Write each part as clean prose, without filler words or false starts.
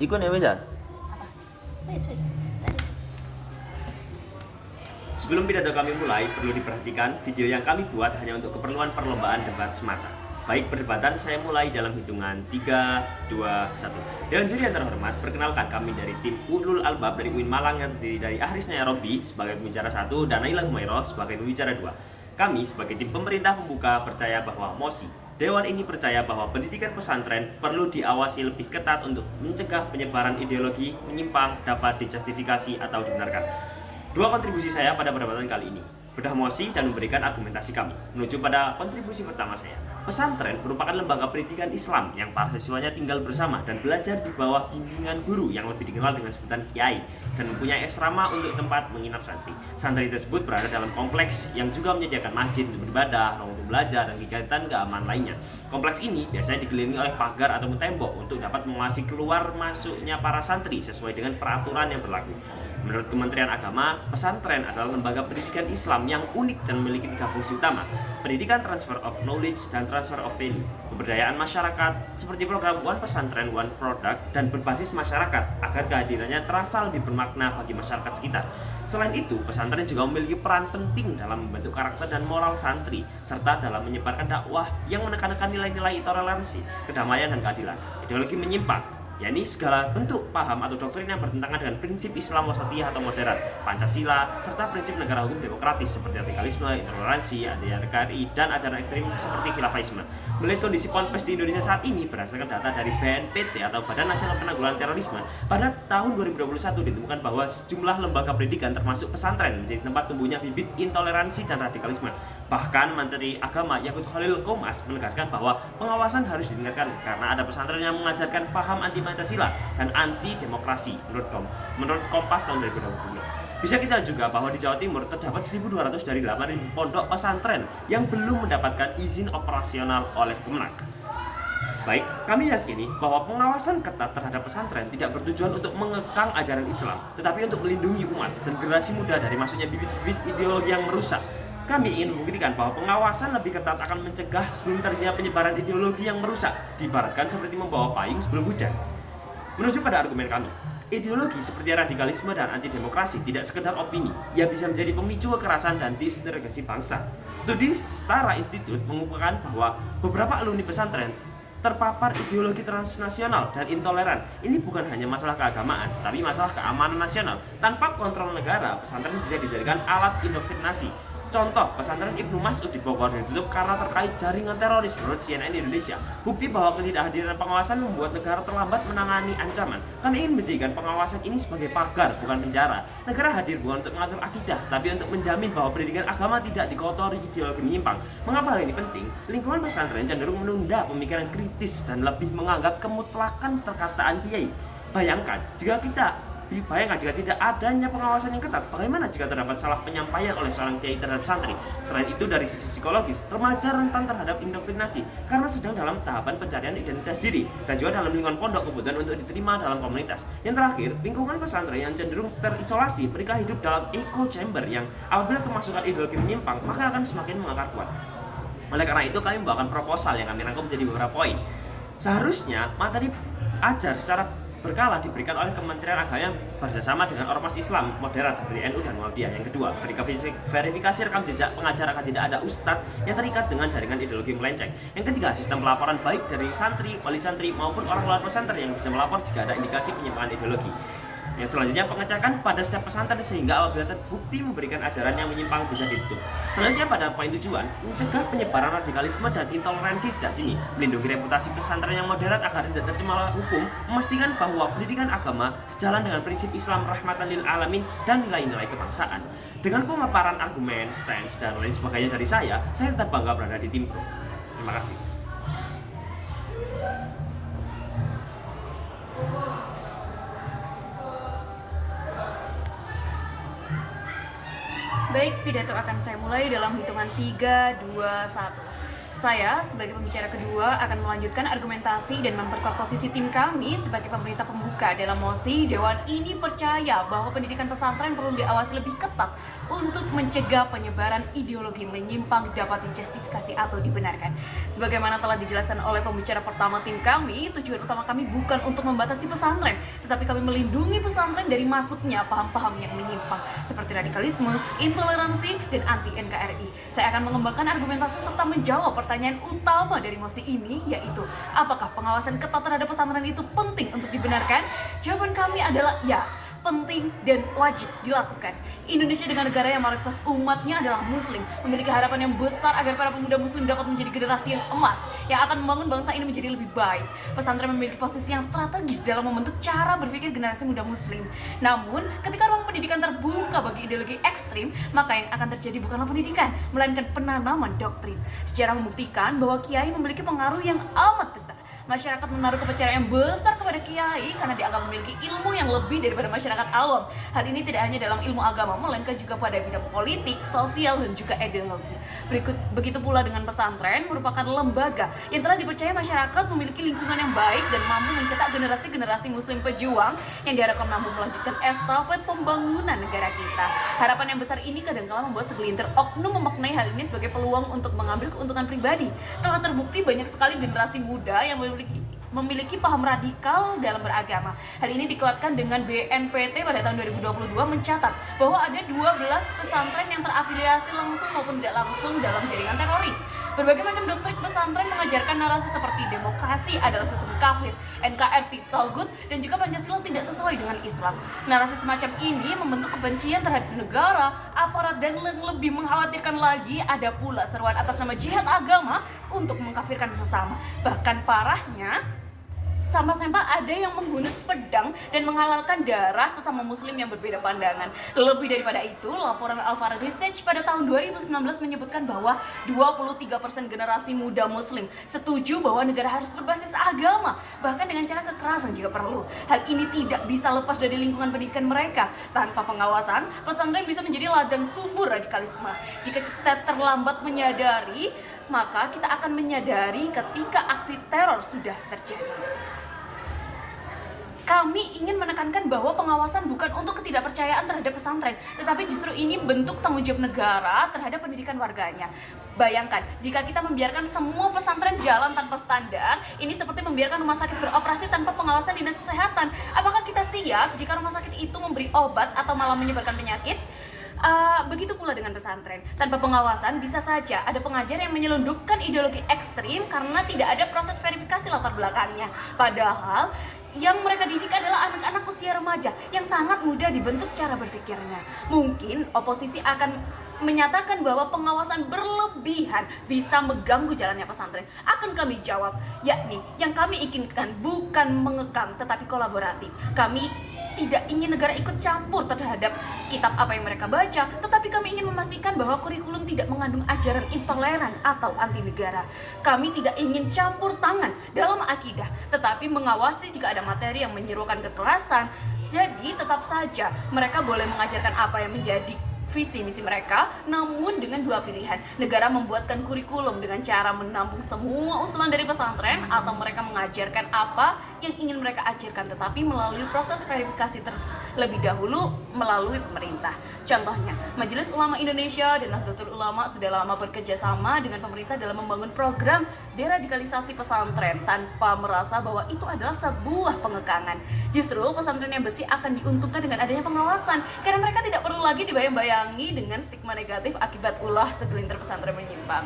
Iku nih bisa. Apa? Wis. Tadi. Sebelum pidato kami mulai, perlu diperhatikan video yang kami buat hanya untuk keperluan perlombaan debat semata. Baik perdebatan saya mulai dalam hitungan 3, 2, 1. Dewan juri yang terhormat, perkenalkan kami dari tim Ulul Albab dari UIN Malang yang terdiri dari Ahris Nyarobi sebagai pembicara 1 dan Naila Humairo sebagai pembicara 2. Kami sebagai tim pemerintah pembuka percaya bahwa MOSI, Dewan ini percaya bahwa pendidikan pesantren perlu diawasi lebih ketat untuk mencegah penyebaran ideologi menyimpang dapat dijustifikasi atau dibenarkan. Dua kontribusi saya pada perdebatan kali ini, bedah MOSI dan memberikan argumentasi kami. Menuju pada kontribusi pertama saya, pesantren merupakan lembaga pendidikan Islam yang para siswanya tinggal bersama dan belajar di bawah bimbingan guru yang lebih dikenal dengan sebutan kiai dan mempunyai asrama untuk tempat menginap santri. Santri tersebut berada dalam kompleks yang juga menyediakan masjid untuk beribadah, ruang untuk belajar, dan kegiatan keamanan lainnya. Kompleks ini biasanya dikelilingi oleh pagar atau tembok untuk dapat mengawasi keluar masuknya para santri sesuai dengan peraturan yang berlaku. Menurut Kementerian Agama, pesantren adalah lembaga pendidikan Islam yang unik dan memiliki 3 fungsi utama: pendidikan transfer of knowledge dan transfer of value, pemberdayaan masyarakat seperti program One Pesantren One Product, dan berbasis masyarakat agar kehadirannya terasa lebih bermakna bagi masyarakat sekitar. Selain itu, pesantren juga memiliki peran penting dalam membentuk karakter dan moral santri serta dalam menyebarkan dakwah yang menekankan nilai-nilai toleransi, kedamaian, dan keadilan. Ideologi menyimpang, yakni segala bentuk paham atau doktrin yang bertentangan dengan prinsip Islam wasatiyah atau moderat, Pancasila, serta prinsip negara hukum demokratis seperti radikalisme, intoleransi, anti-NKRI, dan ajaran ekstrim seperti khilafaisme. Melihat kondisi ponpes di Indonesia saat ini berdasarkan data dari BNPT atau Badan Nasional Penanggulangan Terorisme, pada tahun 2021 ditemukan bahwa sejumlah lembaga pendidikan termasuk pesantren menjadi tempat tumbuhnya bibit intoleransi dan radikalisme. Bahkan Menteri Agama Yakut Khalil Qomas menegaskan bahwa pengawasan harus ditingkatkan karena ada pesantren yang mengajarkan paham anti Pancasila dan anti demokrasi menurut Kompas tahun 2020. Bisa kita juga bahwa di Jawa Timur terdapat 1.200 dari 8.000 pondok pesantren yang belum mendapatkan izin operasional oleh Kemenak. Baik, kami yakini bahwa pengawasan ketat terhadap pesantren tidak bertujuan untuk mengekang ajaran Islam, tetapi untuk melindungi umat dan generasi muda dari masuknya bibit-bibit ideologi yang merusak. Kami ingin membuktikan bahwa pengawasan lebih ketat akan mencegah sebelum terjadinya penyebaran ideologi yang merusak, diibaratkan seperti membawa payung sebelum hujan. Menuju pada argumen kami, ideologi seperti radikalisme dan anti-demokrasi tidak sekedar opini, ia bisa menjadi pemicu kekerasan dan disintegrasi bangsa. Studi Setara Institute mengumpulkan bahwa beberapa alumni pesantren terpapar ideologi transnasional dan intoleran. Ini bukan hanya masalah keagamaan, tapi masalah keamanan nasional. Tanpa kontrol negara, pesantren bisa dijadikan alat indoktrinasi. Contoh, pesantren Ibnu Mas'ud di Bogor ditutup karena terkait jaringan teroris menurut CNN Indonesia. Bukti bahwa ketidakhadiran pengawasan membuat negara terlambat menangani ancaman. Kami ingin menjadikan pengawasan ini sebagai pagar, bukan penjara. Negara hadir bukan untuk mengatur akidah, tapi untuk menjamin bahwa pendidikan agama tidak dikotori ideologi menyimpang. Mengapa hal ini penting? Lingkungan pesantren cenderung menunda pemikiran kritis dan lebih menganggap kemutlakan perkataan kiai. Bayangkan jika tidak adanya pengawasan yang ketat, bagaimana jika terdapat salah penyampaian oleh seorang kiai terhadap santri? Selain itu, dari sisi psikologis, remaja rentan terhadap indoktrinasi karena sedang dalam tahapan pencarian identitas diri dan juga dalam lingkungan pondok kebutuhan untuk diterima dalam komunitas. Yang terakhir, lingkungan pesantren yang cenderung terisolasi, mereka hidup dalam echo chamber yang apabila kemasukan ideologi menyimpang, maka akan semakin mengakar kuat. Oleh karena itu, kami membawakan proposal yang kami rangkum menjadi beberapa poin. Seharusnya materi ajar secara berkala diberikan oleh Kementerian Agama bersama dengan ormas Islam moderat seperti NU dan Muhammadiyah. Yang kedua, verifikasi rekam jejak pengajar agar tidak ada ustadz yang terikat dengan jaringan ideologi melenceng. Yang ketiga, sistem pelaporan baik dari santri, wali santri maupun orang luar pesantren yang bisa melapor jika ada indikasi penyimpangan ideologi. Yang selanjutnya, pengecekan pada setiap pesantren sehingga apabila terbukti memberikan ajaran yang menyimpang bisa ditutup. Selanjutnya, pada poin tujuan, mencegah penyebaran radikalisme dan intoleransi sejak dini, melindungi reputasi pesantren yang moderat agar tidak tercemar hukum, memastikan bahwa pendidikan agama sejalan dengan prinsip Islam rahmatan lil alamin dan nilai-nilai kebangsaan. Dengan pemaparan argumen, stance, dan lain sebagainya dari saya tetap bangga berada di tim pro. Terima kasih. Baik, pidato akan saya mulai dalam hitungan 3, 2, 1. Saya sebagai pembicara kedua akan melanjutkan argumentasi dan memperkuat posisi tim kami sebagai pemerintah pembuka dalam mosi Dewan ini percaya bahwa pendidikan pesantren perlu diawasi lebih ketat untuk mencegah penyebaran ideologi menyimpang dapat dijustifikasi atau dibenarkan. Sebagaimana telah dijelaskan oleh pembicara pertama tim kami, tujuan utama kami bukan untuk membatasi pesantren, tetapi kami melindungi pesantren dari masuknya paham-paham yang menyimpang seperti radikalisme, intoleransi, dan anti-NKRI. Saya akan mengembangkan argumentasi serta menjawab pertanyaan utama dari mosi ini, yaitu apakah pengawasan ketat terhadap pesantren itu penting untuk dibenarkan? Jawaban kami adalah ya, penting dan wajib dilakukan. Indonesia dengan negara yang mayoritas umatnya adalah muslim memiliki harapan yang besar agar para pemuda muslim dapat menjadi generasi yang emas yang akan membangun bangsa ini menjadi lebih baik. Pesantren memiliki posisi yang strategis dalam membentuk cara berpikir generasi muda muslim. Namun, ketika ruang pendidikan terbuka bagi ideologi ekstrim, maka yang akan terjadi bukanlah pendidikan, melainkan penanaman doktrin. Sejarah membuktikan bahwa kiai memiliki pengaruh yang amat besar. Masyarakat menaruh kepercayaan yang besar kepada kiai karena dianggap memiliki ilmu yang lebih daripada masyarakat awam. Hal ini tidak hanya dalam ilmu agama, melainkan juga pada bidang politik, sosial, dan juga ideologi. Begitu pula dengan pesantren merupakan lembaga yang telah dipercaya masyarakat memiliki lingkungan yang baik dan mampu mencetak generasi-generasi muslim pejuang yang diharapkan mampu melanjutkan estafet pembangunan negara kita. Harapan yang besar ini kadang-kala membuat segelintir oknum memaknai hal ini sebagai peluang untuk mengambil keuntungan pribadi. Telah terbukti banyak sekali generasi muda yang memiliki paham radikal dalam beragama. Hal ini dikuatkan dengan BNPT pada tahun 2022 mencatat bahwa ada 12 pesantren yang terafiliasi langsung maupun tidak langsung dalam jaringan teroris. Berbagai macam doktrin pesantren mengajarkan narasi seperti demokrasi adalah sistem kafir, NKRI Togut, dan juga Pancasila tidak sesuai dengan Islam. Narasi semacam ini membentuk kebencian terhadap negara, aparat, dan yang lebih mengkhawatirkan lagi ada pula seruan atas nama jihad agama untuk mengkafirkan sesama. Bahkan parahnya, sampai-sampai ada yang menghunus pedang dan menghalalkan darah sesama muslim yang berbeda pandangan. Lebih daripada itu, laporan Alfara Research pada tahun 2019 menyebutkan bahwa 23% generasi muda muslim setuju bahwa negara harus berbasis agama, bahkan dengan cara kekerasan jika perlu. Hal ini tidak bisa lepas dari lingkungan pendidikan mereka. Tanpa pengawasan, pesantren bisa menjadi ladang subur radikalisme. Jika kita terlambat menyadari, maka kita akan menyadari ketika aksi teror sudah terjadi. Kami ingin menekankan bahwa pengawasan bukan untuk ketidakpercayaan terhadap pesantren, tetapi justru ini bentuk tanggung jawab negara terhadap pendidikan warganya. Bayangkan, jika kita membiarkan semua pesantren jalan tanpa standar, ini seperti membiarkan rumah sakit beroperasi tanpa pengawasan dinas kesehatan. Apakah kita siap jika rumah sakit itu memberi obat atau malah menyebarkan penyakit? Begitu pula dengan pesantren. Tanpa pengawasan, bisa saja ada pengajar yang menyelundupkan ideologi ekstrim karena tidak ada proses verifikasi latar belakangnya. Padahal yang mereka didik adalah anak-anak usia remaja yang sangat mudah dibentuk cara berpikirnya. Mungkin oposisi akan menyatakan bahwa pengawasan berlebihan bisa mengganggu jalannya pesantren. Akan kami jawab, yakni yang kami inginkan bukan mengekang tetapi kolaboratif. Kami tidak ingin negara ikut campur terhadap kitab apa yang mereka baca, tetapi kami ingin memastikan bahwa kurikulum tidak mengandung ajaran intoleran atau anti negara. Kami tidak ingin campur tangan dalam akidah, tetapi mengawasi jika ada materi yang menyerukan kekerasan. Jadi tetap saja mereka boleh mengajarkan apa yang menjadi visi misi mereka, namun dengan dua pilihan. Negara membuatkan kurikulum dengan cara menampung semua usulan dari pesantren, atau mereka mengajarkan apa yang ingin mereka ajarkan tetapi melalui proses verifikasi terlebih dahulu melalui pemerintah. Contohnya, Majelis Ulama Indonesia dan Nahdlatul Ulama sudah lama bekerja sama dengan pemerintah dalam membangun program deradikalisasi pesantren tanpa merasa bahwa itu adalah sebuah pengekangan. Justru pesantren yang bersih akan diuntungkan dengan adanya pengawasan, karena mereka tidak perlu lagi dibayang-bayangi dengan stigma negatif akibat ulah segelintir pesantren menyimpang.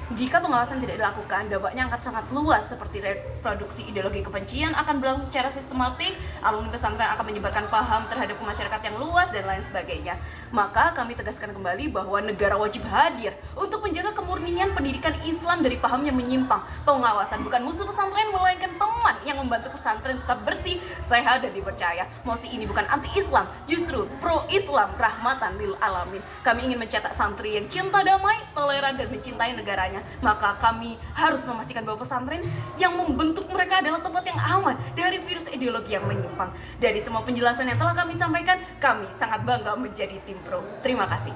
Jika pengawasan tidak dilakukan, dampaknya akan sangat luas, seperti reproduksi ideologi kebencian akan berlangsung secara sistematik, alumni pesantren akan menyebarkan paham terhadap masyarakat yang luas, dan lain sebagainya. Maka kami tegaskan kembali bahwa negara wajib hadir untuk menjaga kemurnian pendidikan Islam dari paham yang menyimpang. Pengawasan bukan musuh pesantren, melainkan teman yang membantu pesantren tetap bersih, sehat, dan dipercaya. Mosi ini bukan anti-Islam, justru pro-Islam, rahmatan lil alamin. Kami ingin mencetak santri yang cinta damai, toleran, dan mencintai negaranya. Maka kami harus memastikan bahwa pesantren yang membentuk mereka adalah tempat yang aman dari virus ideologi yang menyimpang. Dari semua penjelasan yang telah kami sampaikan, kami sangat bangga menjadi tim pro. Terima kasih.